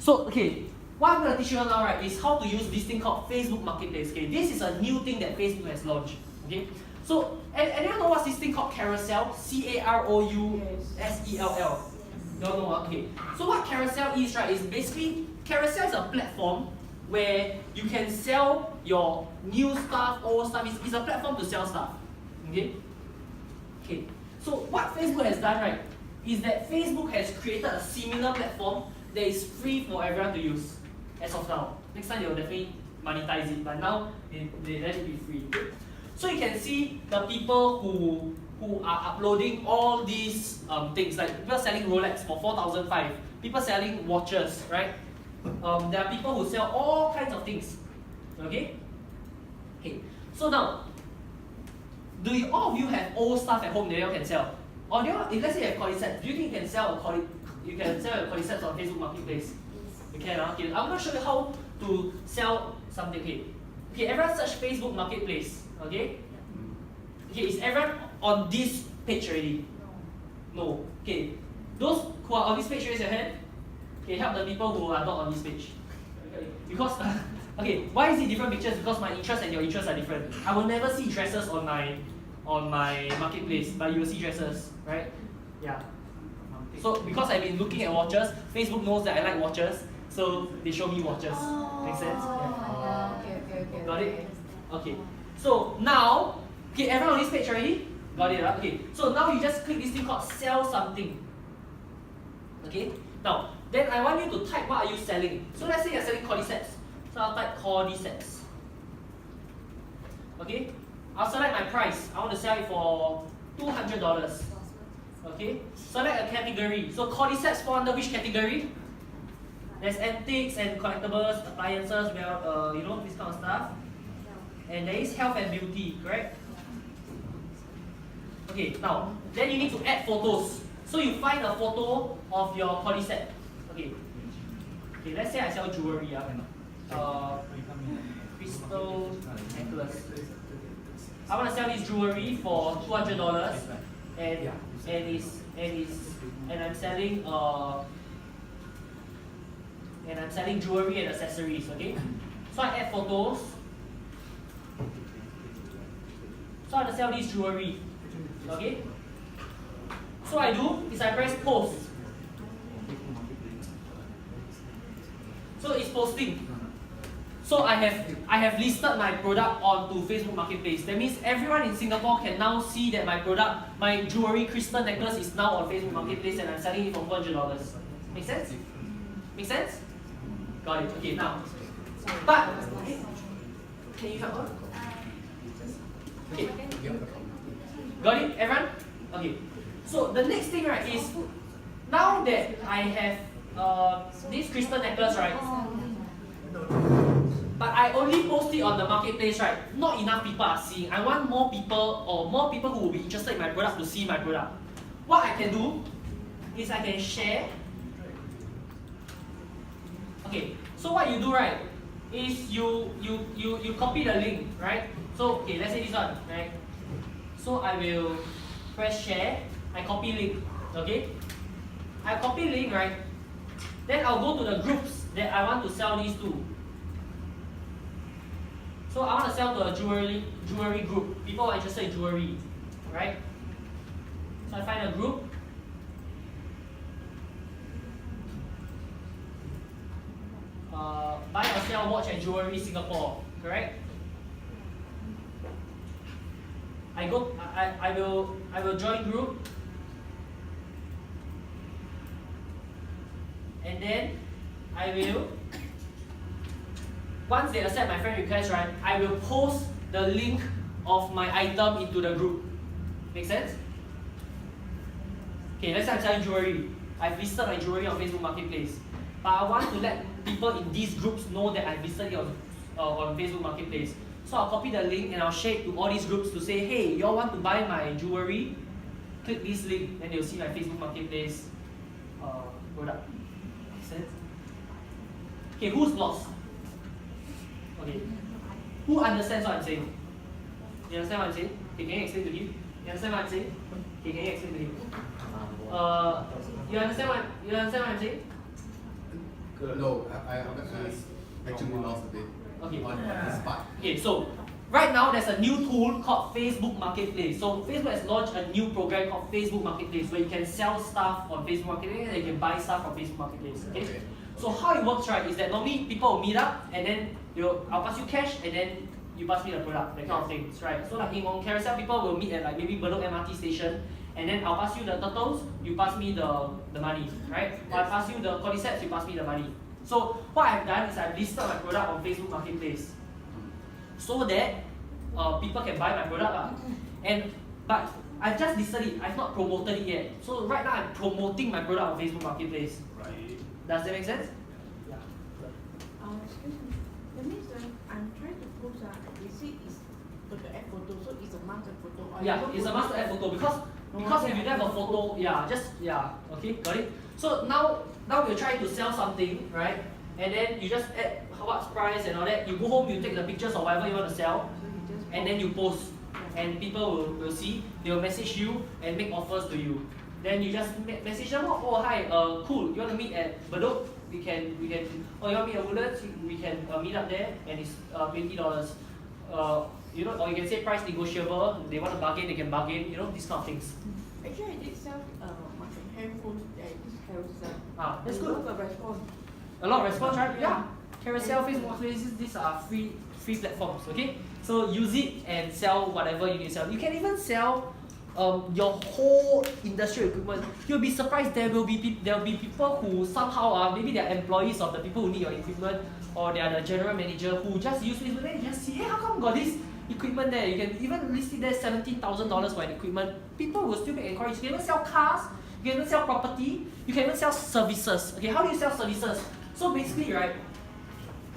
So okay, what I'm going to teach you now, right, is how to use this thing called Facebook Marketplace. Okay, this is a new thing that Facebook has launched. Okay, so anyone know what's this thing called carousel? Carousell. You don't know? Okay. So what carousel is, right, is basically carousel is a platform where you can sell your new stuff, old stuff. It's a platform to sell stuff. Okay. Okay. So what Facebook has done, right, is that Facebook has created a similar platform that is free for everyone to use as of now. Next time they will definitely monetize it, but now they let it be free. So you can see the people who are uploading all these things, like people selling Rolex for 4,500, people selling watches, right? There are people who sell all kinds of things. Okay? Okay. So now, all of you have old stuff at home that you can sell? Or if let's say you have cordyceps, do you think you can sell your cordyceps on Facebook Marketplace? You can, okay. I'm going to show you how to sell something. Okay, everyone search Facebook Marketplace. Okay? Okay, is everyone on this page already? No. Okay. Those who are on this page, raise your hand. Okay, help the people who are not on this page. Okay. Because okay, why is it different pictures? Because my interests and your interests are different. I will never see dresses on my marketplace, but you will see dresses, right? Yeah. So because I've been looking at watches, Facebook knows that I like watches, so they show me watches. Make sense? Yeah. Okay. Got it? Okay. So now, okay, everyone on this page already? Got it, right? Okay. So now you just click this thing called sell something. Okay? Now, then I want you to type what are you selling. So let's say you're selling cordyceps. So I'll type cordyceps. Okay? I'll select my price. I want to sell it for $200. Okay? Select a category. So cordyceps fall under which category? There's antiques and collectibles, appliances, well, you know, this kind of stuff. And there is health and beauty, correct? Okay, now, then you need to add photos. So you find a photo of your cordyceps. Okay. Okay, let's say I sell jewelry. Crystal necklace. I want to sell this jewelry for $200, and I'm selling jewelry and accessories. Okay. So I add photos. So I want to sell this jewelry. Okay. So I do is I press post. So it's posting. So I have listed my product onto Facebook Marketplace. That means everyone in Singapore can now see that my product, my jewelry crystal necklace, is now on Facebook Marketplace and I'm selling it for $400. Make sense? Make sense? Got it. Okay, now. But can you help her? Okay. Got it, everyone? Okay. So the next thing, right, is now that I have this crystal necklace, right? But I only post it on the marketplace, right? Not enough people are seeing. I want more people who will be interested in my product to see my product. What I can do is I can share. Okay, so what you do, right, is you copy the link, right? So okay, let's say this one, right? So I will press share. I copy link. Okay? I copy link, right? Then I'll go to the groups that I want to sell these to. So I want to sell to a jewelry group. People are interested in jewelry, right? So I find a group. Buy or sell watch and jewelry Singapore, correct? I will join group. And then I will, once they accept my friend request, right, I will post the link of my item into the group. Make sense? Okay, let's say I'm selling jewelry. I've listed my jewelry on Facebook Marketplace. But I want to let people in these groups know that I've listed it on Facebook Marketplace. So I'll copy the link and I'll share it to all these groups to say, hey, y'all want to buy my jewelry? Click this link, then they'll see my Facebook Marketplace product. Make sense? Okay, who's lost? Okay. Who understands what I'm saying? You understand what I'm saying? Okay, can you explain to him? You understand what I'm saying? Okay, can you explain to him? You understand what I'm saying? No, I actually lost a bit Okay. on this part. Okay, so right now there's a new tool called Facebook Marketplace. So Facebook has launched a new program called Facebook Marketplace where you can sell stuff on Facebook Marketplace and you can buy stuff from Facebook Marketplace. Okay? So how it works, right, is that normally people will meet up and then I'll pass you cash and then you pass me the product, that kind of things, right? So like on Carousel, people will meet at like maybe Bedok MRT station and then I'll pass you the turtles, you pass me the money, right? Or I pass you the cordyceps, you pass me the money. So what I've done is I've listed my product on Facebook Marketplace so that people can buy my product. But I've just listed it, I've not promoted it yet. So right now I'm promoting my product on Facebook Marketplace. Right. Does that make sense? Yeah. Excuse me. That means I'm trying to post they say it's for the add photo, so it's a must add photo. Yeah, it's a must add photo because if you don't have a photo, okay, got it. So now we're trying to sell something, right? And then you just add what's price and all that. You go home, you take the pictures or whatever you want to sell, and then you post, and people will see. They will message you and make offers to you. Then you just message them. Oh hi, cool. You want to meet at Bedok? We can. Oh, you want to meet at Woodlands? We can meet up there, and it's $20. You know, or you can say price negotiable. They want to bargain, they can bargain. You know, these kind of things. Actually, I did sell my handphones at this Carousel. That's There's good. a lot of response. A lot of response, right? Yeah. Carousel, Facebook Marketplace, these are free platforms. Okay, so use it and sell whatever you need to sell. You can even sell your whole industrial equipment. You'll be surprised there will be people who somehow maybe they're employees of the people who need your equipment, or they are the general manager who just use Facebook and just see, hey, how come got this equipment there? You can even list it there $17,000 for an equipment. People will still make inquiries. You can even sell cars. You can even sell property. You can even sell services. Okay, how do you sell services? So basically, right,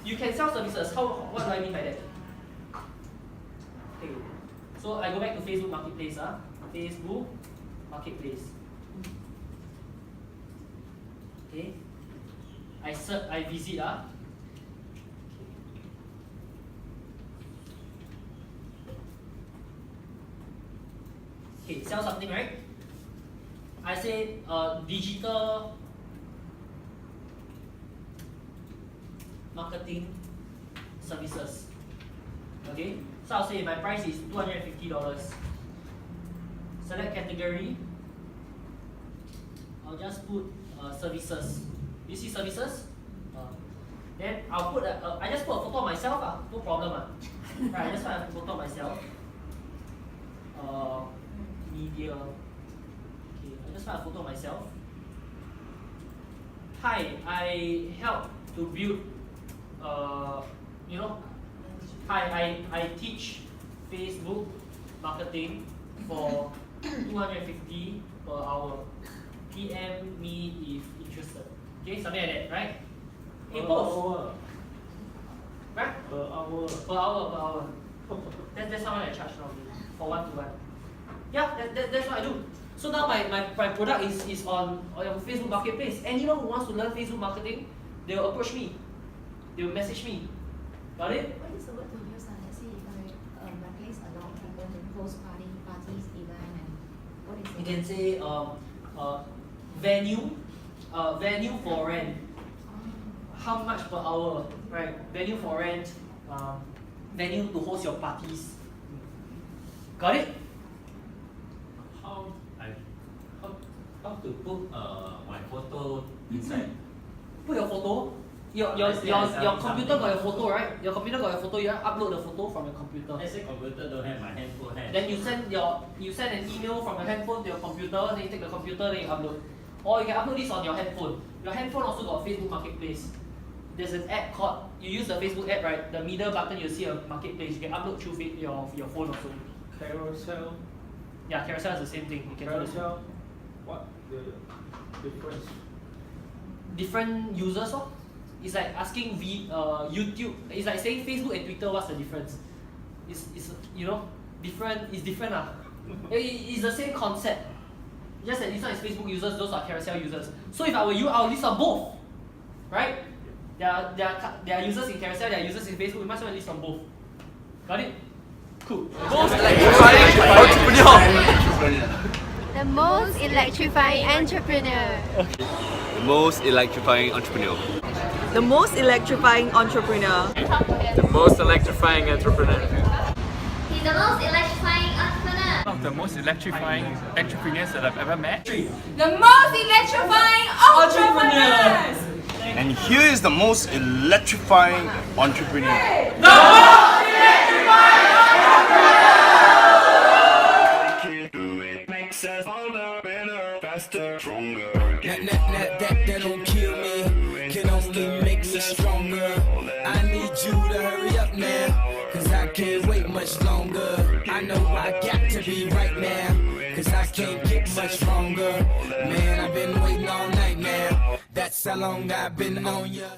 you can sell services. What do I mean by that? Okay, so I go back to Facebook Marketplace. Facebook Marketplace. Okay, I visit. Okay, sell something, right? I say digital marketing services. Okay, so I'll say my price is $250. Select category. I'll just put services. You see services? Then I'll put I just put a photo of myself. No problem. Right, I just put a photo of myself. Media. Okay, I just put a photo of myself. Hi, I help to build. Hi, I teach Facebook marketing for $250 per hour. PM me if interested. Okay, something like that, right? Post. Right? Per hour. Per hour. That's how much I charge normally for one-to-one. Yeah, that's what I do. So now my product is on Facebook Marketplace. Anyone who wants to learn Facebook marketing, they will approach me. They will message me. Got it? What is the word to use? Let's say if my place allow people to host parties, event, and what is it? You can say venue for rent. How much per hour, right? Venue for rent, venue to host your parties. Got it? How to put my photo inside? Put your photo. Your computer got your photo, right? Your computer got your photo. You upload the photo from your computer. Let's say computer don't have, my handphone has. Then you send an email from your handphone to your computer. Then you take the computer, then you upload. Or you can upload this on your handphone. Your handphone also got Facebook Marketplace. There's an app called, you use the Facebook app, right? The middle button you see a marketplace. You can upload through your phone also. Carousel. Yeah, Carousel is the same thing. You can do this. Carousel. What the difference? Different users, It's like asking YouTube. It's like saying Facebook and Twitter. What's the difference? It's different. It's different It's the same concept. Just that this one is Facebook users. Those are Carousel users. So if I were you, I'll list on both, right? There are users in Carousel. There are users in Facebook. We must list on both. Got it? Cool. The most electrifying entrepreneur. Most electrifying entrepreneur. The most electrifying entrepreneur. The most electrifying entrepreneur. He's the most electrifying entrepreneur. One of the most electrifying entrepreneurs that I've ever met. The most electrifying entrepreneurs. And here is the most electrifying entrepreneur. That don't kill me, can only make me stronger. I need you to hurry up now, cause I can't wait much longer. I know I got to be right now, cause I can't get much stronger. Man, I've been waiting all night now, that's how long I've been on ya.